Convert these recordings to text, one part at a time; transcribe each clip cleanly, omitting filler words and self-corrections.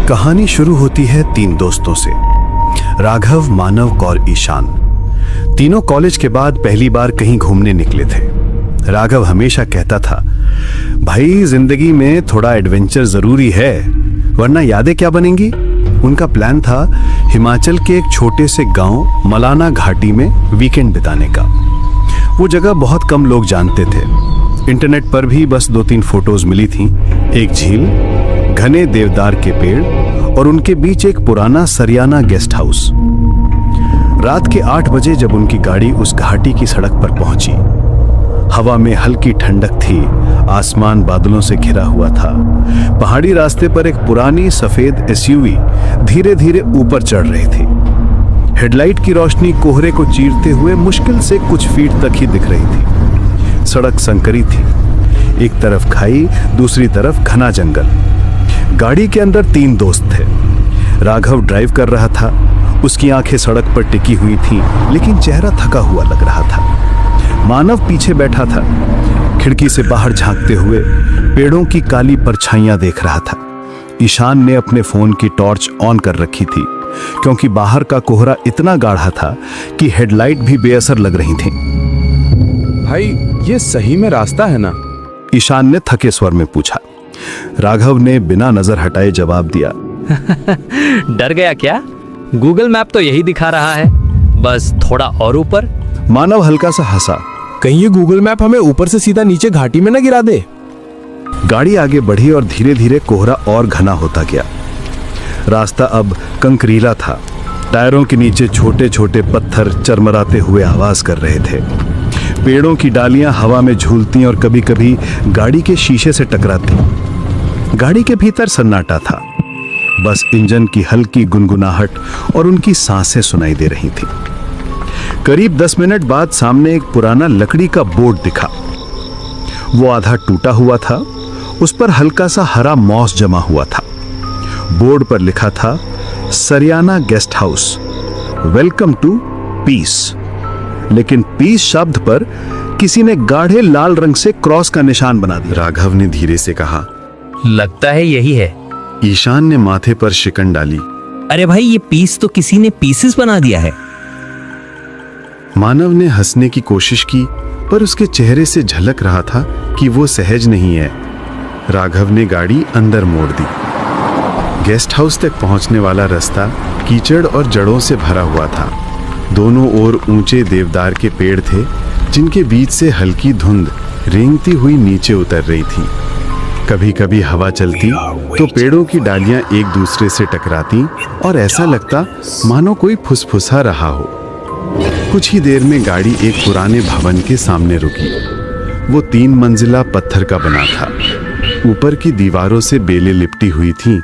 कहानी शुरू होती है तीन दोस्तों से, राघव, मानव और ईशान। तीनों कॉलेज के बाद पहली बार कहीं घूमने निकले थे। राघव हमेशा कहता था, भाई जिंदगी में थोड़ा एडवेंचर जरूरी है, वरना यादें क्या बनेंगी। उनका प्लान था हिमाचल के एक छोटे से गांव मलाना घाटी में वीकेंड बिताने का। वो जगह बहुत कम लोग जानते थे। इंटरनेट पर भी बस 2-3 फोटोज मिली थीं। एक झील, घने देवदार के पेड़ और उनके बीच एक पुराना सरियाना गेस्ट हाउस। रात के 8 बजे जब उनकी गाड़ी उस घाटी की सड़क पर पहुंची, हवा में हल्की ठंडक थी, आसमान बादलों से घिरा हुआ था। पहाड़ी रास्ते पर एक पुरानी सफेद एसयूवी धीरे धीरे ऊपर चढ़ रही थी। हेडलाइट की रोशनी कोहरे को चीरते हुए मुश्किल से कुछ फीट तक ही दिख रही थी। सड़क संकरी थी, एक तरफ खाई, दूसरी तरफ घना जंगल। गाड़ी के अंदर 3 दोस्त थे। राघव ड्राइव कर रहा था, उसकी आंखें सड़क पर टिकी हुई थीं, लेकिन चेहरा थका हुआ लग रहा था। मानव पीछे बैठा था, खिड़की से बाहर झांकते हुए पेड़ों की काली परछाइयां देख रहा था। ईशान ने अपने फोन की टॉर्च ऑन कर रखी थी, क्योंकि बाहर का कोहरा इतना गाढ़ा था कि हेडलाइट भी बेअसर लग रही थीं। भाई, ये सही में रास्ता है ना? ईशान ने थके स्वर में पूछा। राघव ने बिना नजर हटाए जवाब दिया, डर गया क्या? गूगल मैप तो यही दिखा रहा है, बस थोड़ा और ऊपर। मानव हल्का सा हंसा। कहीं ये गूगल मैप हमें ऊपर से सीधा नीचे घाटी में न गिरा दे। गाड़ी आगे बढ़ी और धीरे धीरे कोहरा और घना होता गया। रास्ता अब कंकरीला था। टायरों के नीचे छोटे छोटे पत्थर चरमराते हुए आवाज कर रहे थे। पेड़ों की डालियां हवा में झूलती और कभी कभी गाड़ी के शीशे से टकराती। गाड़ी के भीतर सन्नाटा था, बस इंजन की हल्की गुनगुनाहट और उनकी सांसें सुनाई दे रही थी। करीब 10 मिनट बाद सामने एक पुराना लकड़ी का बोर्ड दिखा। वो आधा टूटा हुआ था, उस पर हल्का सा हरा मॉस जमा हुआ था। बोर्ड पर लिखा था, Sariyana guest house, welcome to peace. लेकिन पीस शब्द पर किसी ने गाढ़े लाल रंग से क्रॉस का निशान बना दिया। राघव ने धीरे से कहा, लगता है यही है। ईशान ने माथे पर शिकन डाली। अरे भाई, ये पीस तो किसी ने पीसेस बना दिया है। मानव ने हंसने की कोशिश की, पर उसके चेहरे से झलक रहा था कि वो सहज नहीं है। राघव ने गाड़ी अंदर मोड़ दी। गेस्ट हाउस तक पहुंचने वाला रास्ता कीचड़ और जड़ों से भरा हुआ था। दोनों ओर ऊंचे देवदार के पेड़ थे, जिनके बीच से हल्की धुंध रेंगती हुई नीचे उतर रही थी। कभी कभी हवा चलती तो पेड़ों की डालियां एक दूसरे से टकराती और ऐसा लगता मानो कोई फुसफुसा रहा हो। कुछ ही देर में गाड़ी एक पुराने भवन के सामने रुकी। वो 3 मंजिला पत्थर का बना था। ऊपर की दीवारों से बेलें लिपटी हुई थीं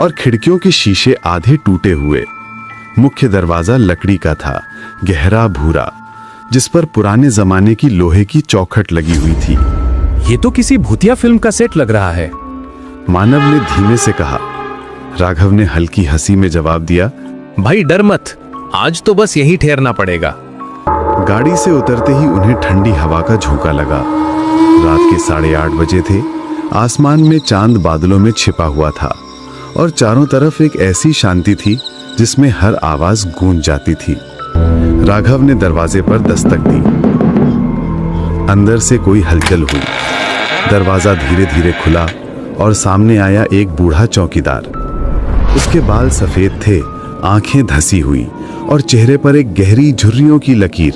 और खिड़कियों के शीशे आधे टूटे हुए। मुख्य दरवाजा लकड़ी का था, गहरा भूरा, जिस पर पुराने जमाने की लोहे की चौखट लगी हुई थी। ये तो किसी भूतिया फिल्म का सेट लग रहा है, मानव ने धीमे से कहा। राघव ने हल्की हंसी में जवाब दिया, भाई डर मत, आज तो बस यही ठहरना पड़ेगा। गाड़ी से उतरते ही उन्हें ठंडी हवा का झोंका लगा। रात के 8:30 बजे थे। आसमान में चांद बादलों में छिपा हुआ था और चारों तरफ एक ऐसी शांति थी जिसमें हर आवाज गूंज जाती थी। राघव ने दरवाजे पर दस्तक दी। अंदर से कोई हलचल हुई। दरवाजा धीरे धीरे खुला और सामने आया एक बूढ़ा चौकीदार। उसके बाल सफेद थे, आंखें धसी हुई और चेहरे पर एक गहरी झुर्रियों की लकीर।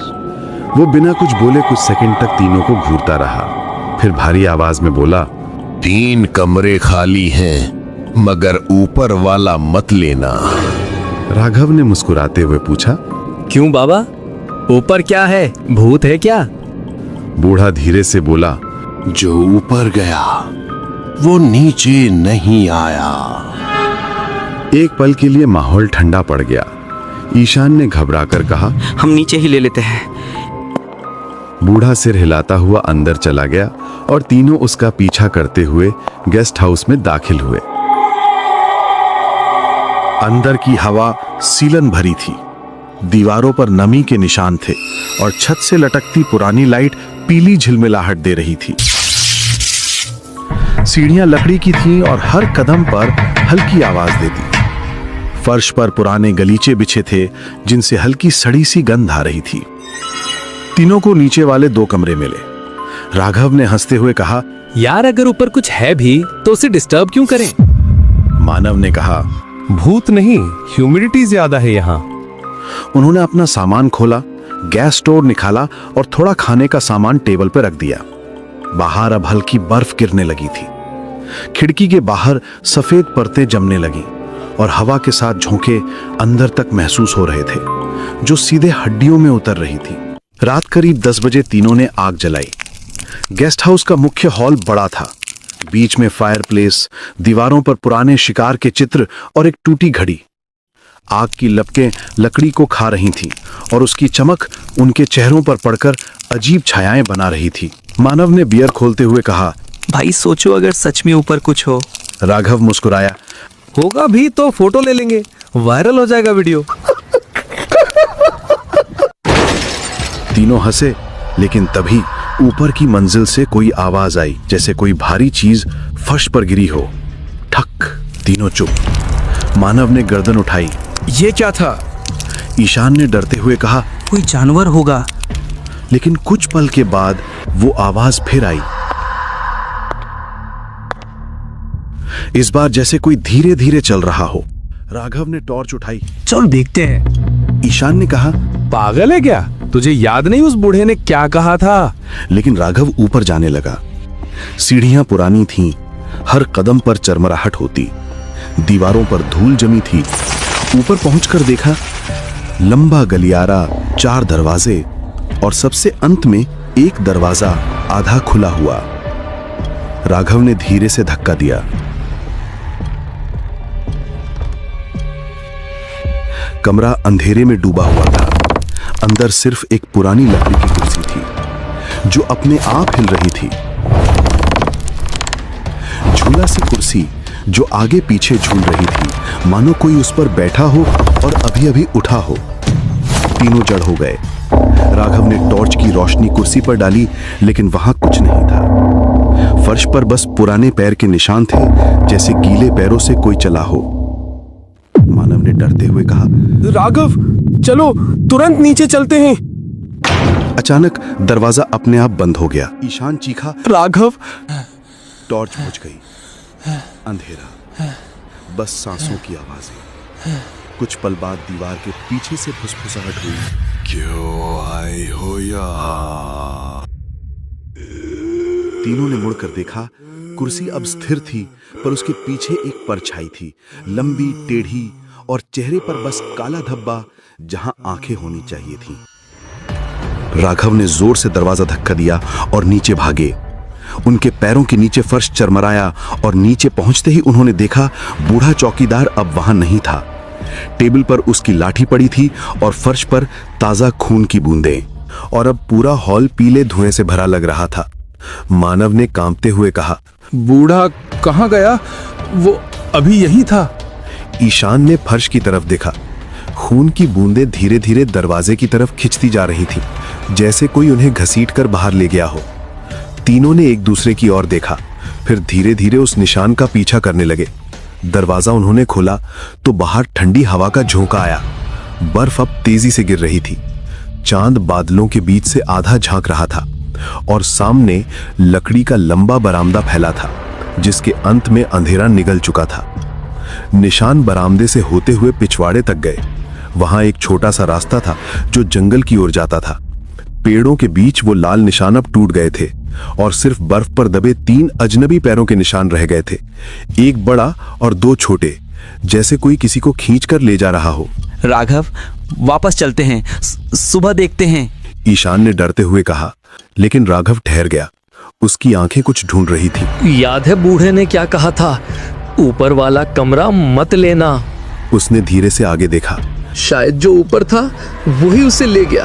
वो बिना कुछ बोले कुछ सेकंड तक तीनों को घूरता रहा, फिर भारी आवाज में बोला, 3 कमरे खाली हैं, मगर ऊपर वाला मत लेना। राघव ने मुस्कुराते हुए पूछा, क्यों बाबा, ऊपर क्या है? भूत है क्या? बूढ़ा धीरे से बोला, जो ऊपर गया वो नीचे नहीं आया। एक पल के लिए माहौल ठंडा पड़ गया। ईशान ने घबराकर कहा, हम नीचे ही ले लेते हैं। बूढ़ा सिर हिलाता हुआ अंदर चला गया और तीनों उसका पीछा करते हुए गेस्ट हाउस में दाखिल हुए। अंदर की हवा सीलन भरी थी। दीवारों पर नमी के निशान थे और छत से लटकती पुरानी लाइट पीली झिलमिलाहट दे रही थी। सीढ़ियां लकड़ी की थीं और हर कदम पर हल्की आवाज देती। फर्श पर पुराने गलीचे बिछे थे जिनसे हल्की सड़ी सी गंध आ रही थी। तीनों को नीचे वाले 2 कमरे मिले। राघव ने हंसते हुए कहा, यार अगर ऊपर कुछ है भी तो उसे डिस्टर्ब क्यों करें? मानव ने कहा। भूत नहीं, ह्यूमिडिटी ज्यादा है यहाँ। उन्होंने अपना सामान खोला, गैस स्टोव निकाला और थोड़ा खाने का सामान टेबल पर रख दिया। बाहर अब हल्की बर्फ गिरने लगी थी। खिड़की के बाहर सफेद परतें जमने लगी और हवा के साथ झोंके अंदर तक महसूस हो रहे थे, जो सीधे हड्डियों में उतर रही थी। रात करीब 10 बजे तीनों ने आग जलाई। गेस्ट हाउस का मुख्य हॉल बड़ा था। बीच में फायरप्लेस, दीवारों पर पुराने शिकार के चित्र और एक टूटी घड़ी। आग की लपटें लकड़ी को खा रही थीं और उसकी चमक उनके चेहरों पर पड़कर अजीब छायाएं बना रही थी। मानव ने बियर खोलते हुए कहा, भाई सोचो अगर सच में ऊपर कुछ हो। राघव मुस्कुराया। होगा भी तो फोटो ले लेंगे, वायरल हो जाएगा वीडियो। तीनों हंसे, लेकिन तभी ऊपर की मंजिल से कोई आवाज आई, जैसे कोई भारी चीज फर्श पर गिरी हो। ठक। तीनों चुप। मानव ने गर्दन उठाई। ये क्या था? ईशान ने डरते हुए कहा, कोई जानवर होगा। लेकिन कुछ पल के बाद वो आवाज फिर आई। इस बार जैसे कोई धीरे धीरे चल रहा हो। राघव ने टॉर्च उठाई। चल देखते हैं। ईशान ने कहा, पागल है क्या? तुझे याद नहीं उस बूढ़े ने क्या कहा था? लेकिन राघव ऊपर जाने लगा। सीढ़ियां पुरानी थीं, हर कदम पर चरमराहट होती, दीवारों पर धूल जमी थी। ऊपर पहुंचकर देखा, लंबा गलियारा, 4 दरवाजे और सबसे अंत में एक दरवाजा आधा खुला हुआ। राघव ने धीरे से धक्का दिया। कमरा अंधेरे में डूबा हुआ था। अंदर सिर्फ एक पुरानी लकड़ी की कुर्सी थी जो अपने आप हिल रही थी। झूला सी कुर्सी जो आगे पीछे झूल रही थी, मानो कोई उस पर बैठा हो और अभी अभी उठा हो। तीनों जड़ हो गए। राघव ने टॉर्च की रोशनी कुर्सी पर डाली, लेकिन वहां कुछ नहीं था। फर्श पर बस पुराने पैर के निशान थे, जैसे गीले पैरों से कोई चला हो। मानव ने डरते हुए कहा, राघव चलो तुरंत नीचे चलते हैं। अचानक दरवाजा अपने आप बंद हो गया। ईशान चीखा, राघव। टॉर्च बुझ गई। अंधेरा, बस सांसों की आवाजें। कुछ पल बाद दीवार के पीछे से फुसफुसाहट हुई। क्यों आए हो यहाँ? तीनों ने मुड़कर देखा। कुर्सी अब स्थिर थी, पर उसके पीछे एक परछाई थी, लंबी, टेढ़ी और चेहरे पर बस काला धब्बा जहां आंखें होनी चाहिए थी। राघव ने जोर से दरवाजा धक्का दिया और नीचे भागे। उनके पैरों के नीचे फर्श चरमराया और नीचे पहुंचते ही उन्होंने देखा, बूढ़ा चौकीदार अब वहां नहीं था। टेबल पर उसकी लाठी पड़ी थी और फर्श पर ताजा खून की बूंदें, और अब पूरा हॉल पीले धुएं से भरा लग रहा था। मानव ने कांपते हुए कहा, बूढ़ा कहाँ गया? वो अभी यही था। ईशान ने फर्श की तरफ देखा। खून की बूंदें धीरे धीरे दरवाजे की तरफ खिंचती जा रही थी, जैसे कोई उन्हें घसीटकर बाहर ले गया हो। तीनों ने एक दूसरे की ओर देखा, फिर धीरे धीरे उस निशान का पीछा करने लगे। दरवाजा उन्होंने खोला तो बाहर ठंडी हवा का झोंका आया। बर्फ अब तेजी से गिर रही थी। चांद बादलों के बीच से आधा झांक रहा था और सामने लकड़ी का लंबा बरामदा फैला था, जिसके अंत में अंधेरा निगल चुका था। निशान बरामदे से होते हुए पिछवाड़े तक गए। वहां एक छोटा सा रास्ता था जो जंगल की ओर जाता था। पेड़ों के बीच वो लाल निशान अब टूट गए थे और सिर्फ बर्फ पर दबे 3 अजनबी पैरों के निशान रह गए थे, एक बड़ा और 2 छोटे, जैसे कोई किसी को खींचकर ले जा रहा हो। राघव वापस चलते हैं, सुबह देखते हैं। ईशान ने डरते हुए कहा, लेकिन राघव ठहर गया। उसकी आंखें कुछ ढूंढ रही थी। याद है बूढ़े ने क्या कहा था? ऊपर वाला कमरा मत लेना। उसने धीरे से आगे देखा। शायद जो ऊपर था वही उसे ले गया।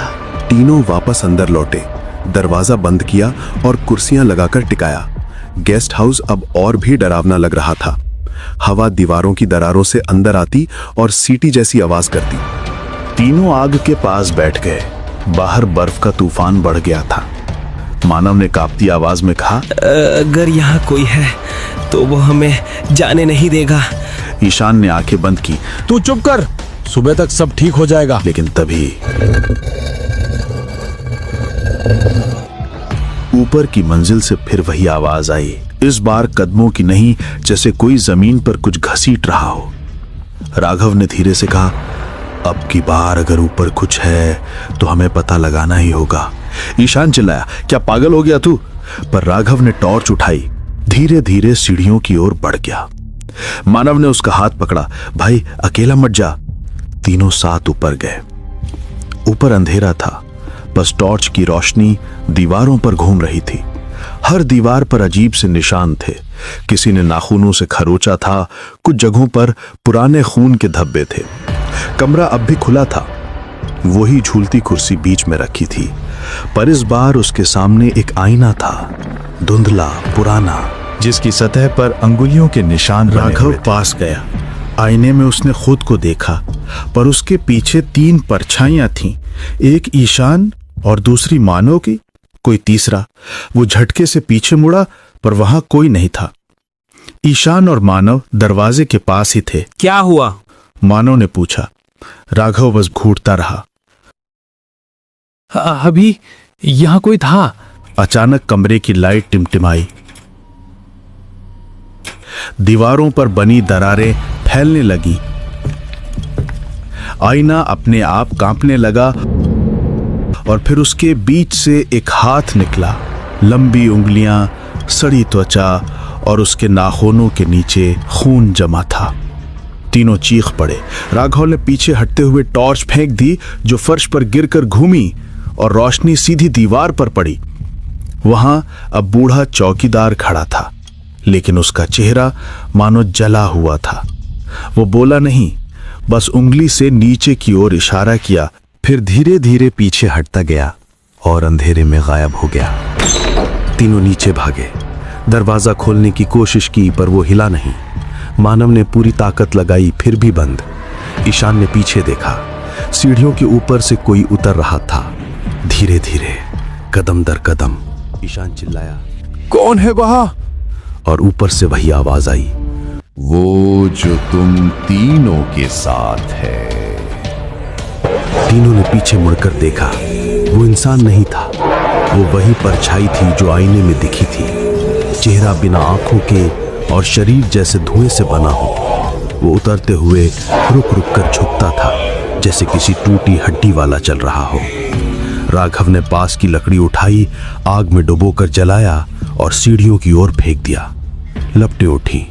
तीनों वापस अंदर लौटे, दरवाजा बंद किया और कुर्सियां लगाकर टिकाया। गेस्ट हाउस अब और भी डरावना लग रहा था। हवा दीवारों की दरारों से अंदर आती और सीटी जैसी आवाज करती। तीनों आग के पास बैठ गए। बाहर बर्फ का तूफान बढ़ गया था। मानव ने कांपती आवाज में कहा। अगर यहाँ कोई है तो वो हमें जाने नहीं देगा। ईशान ने आंखें बंद की, तू चुप कर, सुबह तक सब ठीक हो जाएगा। लेकिन तभी ऊपर की मंजिल से फिर वही आवाज आई। इस बार कदमों की नहीं, जैसे कोई जमीन पर कुछ घसीट रहा हो। राघव ने धीरे से कहा, अब की बार अगर ऊपर कुछ है तो हमें पता लगाना ही होगा। ईशान चिल्लाया, क्या पागल हो गया तू? पर राघव ने टॉर्च उठाई, धीरे धीरे सीढ़ियों की ओर बढ़ गया। मानव ने उसका हाथ पकड़ा, भाई अकेला मत जा। तीनों साथ ऊपर गए। ऊपर अंधेरा था, बस टॉर्च की रोशनी दीवारों पर घूम रही थी। हर दीवार पर अजीब से निशान थे। किसी ने नाखूनों से खरोचा था, कुछ जगहों पर पुराने खून के धब्बे थे। कमरा अब भी खुला था, वही झूलती कुर्सी बीच में रखी थी, पर इस बार उसके सामने एक आईना था, धुंधला, पुराना, जिसकी सतह पर अंगुलियों के निशान बने हुए थे। राघव पास गया। आईने में उसने खुद को देखा, पर उसके पीछे 3 परछाइयां थीं, एक ईशान और दूसरी मानव की, कोई तीसरा। वो झटके से पीछे मुड़ा, पर वहां कोई नहीं था। ईशान और मानव दरवाजे के पास ही थे। क्या हुआ? मानव ने पूछा। राघव बस घूरता रहा। अभी यहाँ कोई था। अचानक कमरे की लाइट टिमटिमाई। दीवारों पर बनी दरारें फैलने लगी। आईना अपने आप कांपने लगा और फिर उसके बीच से एक हाथ निकला। लंबी उंगलियां, सड़ी त्वचा और उसके नाखूनों के नीचे खून जमा था। तीनों चीख पड़े। राघव ने पीछे हटते हुए टॉर्च फेंक दी, जो फर्श पर गिरकर घूमी और रोशनी सीधी दीवार पर पड़ी। वहां अब बूढ़ा चौकीदार खड़ा था, लेकिन उसका चेहरा मानो जला हुआ था। वो बोला नहीं, बस उंगली से नीचे की ओर इशारा किया, फिर धीरे धीरे पीछे हटता गया और अंधेरे में गायब हो गया। तीनों नीचे भागे, दरवाजा खोलने की कोशिश की, पर वो हिला नहीं। मानव ने पूरी ताकत लगाई, फिर भी बंद। ईशान ने पीछे देखा, सीढ़ियों के ऊपर से कोई उतर रहा था, धीरे धीरे, कदम दर कदम। ईशान चिल्लाया, कौन है वहां? और ऊपर से वही आवाज आई, वो जो तुम तीनों के साथ है। तीनों ने पीछे मुड़कर देखा। वो इंसान नहीं था, वो वही परछाई थी जो आईने में दिखी थी। चेहरा बिना आंखों के और शरीर जैसे धुएं से बना हो। वो उतरते हुए रुक रुक कर झुकता था, जैसे किसी टूटी हड्डी वाला चल रहा हो। राघव ने पास की लकड़ी उठाई, आग में डुबोकर जलाया और सीढ़ियों की ओर फेंक दिया। लपटें उठी,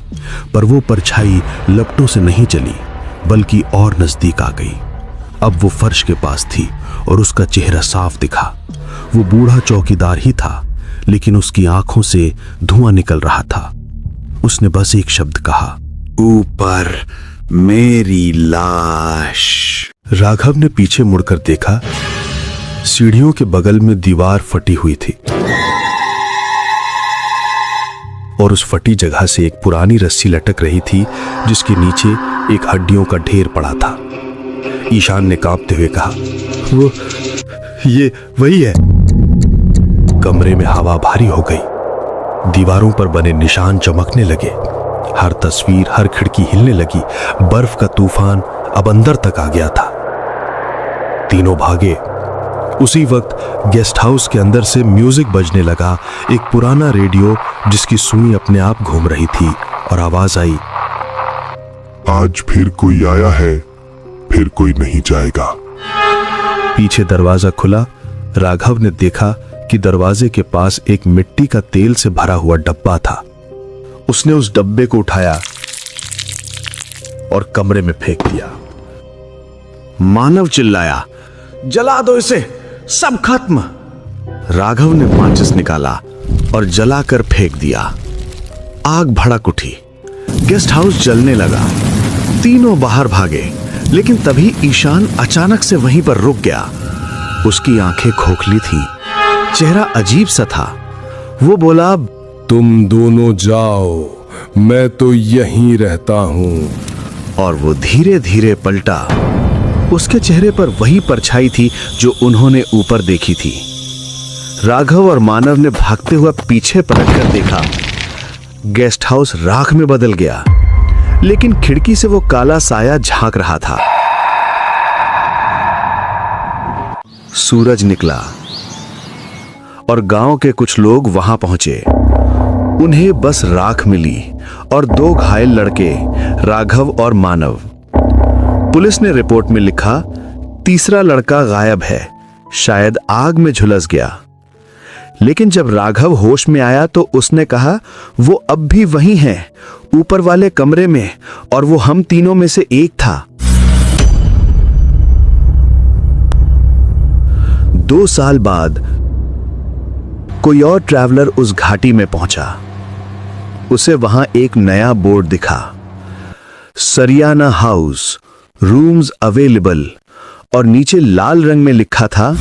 पर वो परछाई लपटों से नहीं चली, बल्कि और नजदीक आ गई। अब वो फर्श के पास थी और उसका चेहरा साफ दिखा। वो बूढ़ा चौकीदार ही था, लेकिन उसकी आंखों से धुआं निकल रहा था। उसने बस एक शब्द कहा, ऊपर मेरी लाश। राघव ने पीछे मुड़कर देखा, सीढ़ियों के बगल में दीवार फटी हुई थी और उस फटी जगह से एक पुरानी रस्सी लटक रही थी, जिसके नीचे एक हड्डियों का ढेर पड़ा था। ईशान ने कांपते हुए कहा, वो ये वही है। कमरे में हवा भारी हो गई। दीवारों पर बने निशान चमकने लगे। हर तस्वीर, हर खिड़की हिलने लगी। बर्फ का तूफान अब अंदर तक आ गया था। तीनों भागे। उसी वक्त गेस्ट हाउस के अंदर से म्यूजिक बजने लगा, एक पुराना रेडियो जिसकी सुई अपने आप घूम रही थी, और आवाज आई, आज फिर कोई आया है, फिर कोई नहीं जाएगा। पीछे दरवाजा खुला। राघव ने देखा कि दरवाजे के पास एक मिट्टी का तेल से भरा हुआ डब्बा था। उसने उस डब्बे को उठाया और कमरे में फेंक दिया। मानव चिल्लाया, जला दो इसे, सब खत्म। राघव ने माचिस निकाला और जलाकर फेंक दिया। आग भड़क उठी, गेस्ट हाउस जलने लगा। तीनों बाहर भागे, लेकिन तभी ईशान अचानक से वहीं पर रुक गया। उसकी आंखें खोखली थीं, चेहरा अजीब सा था। वो बोला, तुम दोनों जाओ, मैं तो यहीं रहता हूं। और वो धीरे धीरे पलटा। उसके चेहरे पर वही परछाई थी जो उन्होंने ऊपर देखी थी। राघव और मानव ने भागते हुए पीछे पलटकर देखा। गेस्ट हाउस राख में बदल गया, लेकिन खिड़की से वो काला साया झांक रहा था। सूरज निकला और गांव के कुछ लोग वहां पहुंचे। उन्हें बस राख मिली और 2 घायल लड़के, राघव और मानव। पुलिस ने रिपोर्ट में लिखा, तीसरा लड़का गायब है, शायद आग में झुलस गया। लेकिन जब राघव होश में आया तो उसने कहा वो अब भी वहीं है, ऊपर वाले कमरे में, और वो हम तीनों में से एक था। 2 साल बाद कोई और ट्रैवलर उस घाटी में पहुंचा। उसे वहां एक नया बोर्ड दिखा, सरियाना हाउस, रूम्स अवेलेबल, और नीचे लाल रंग में लिखा था,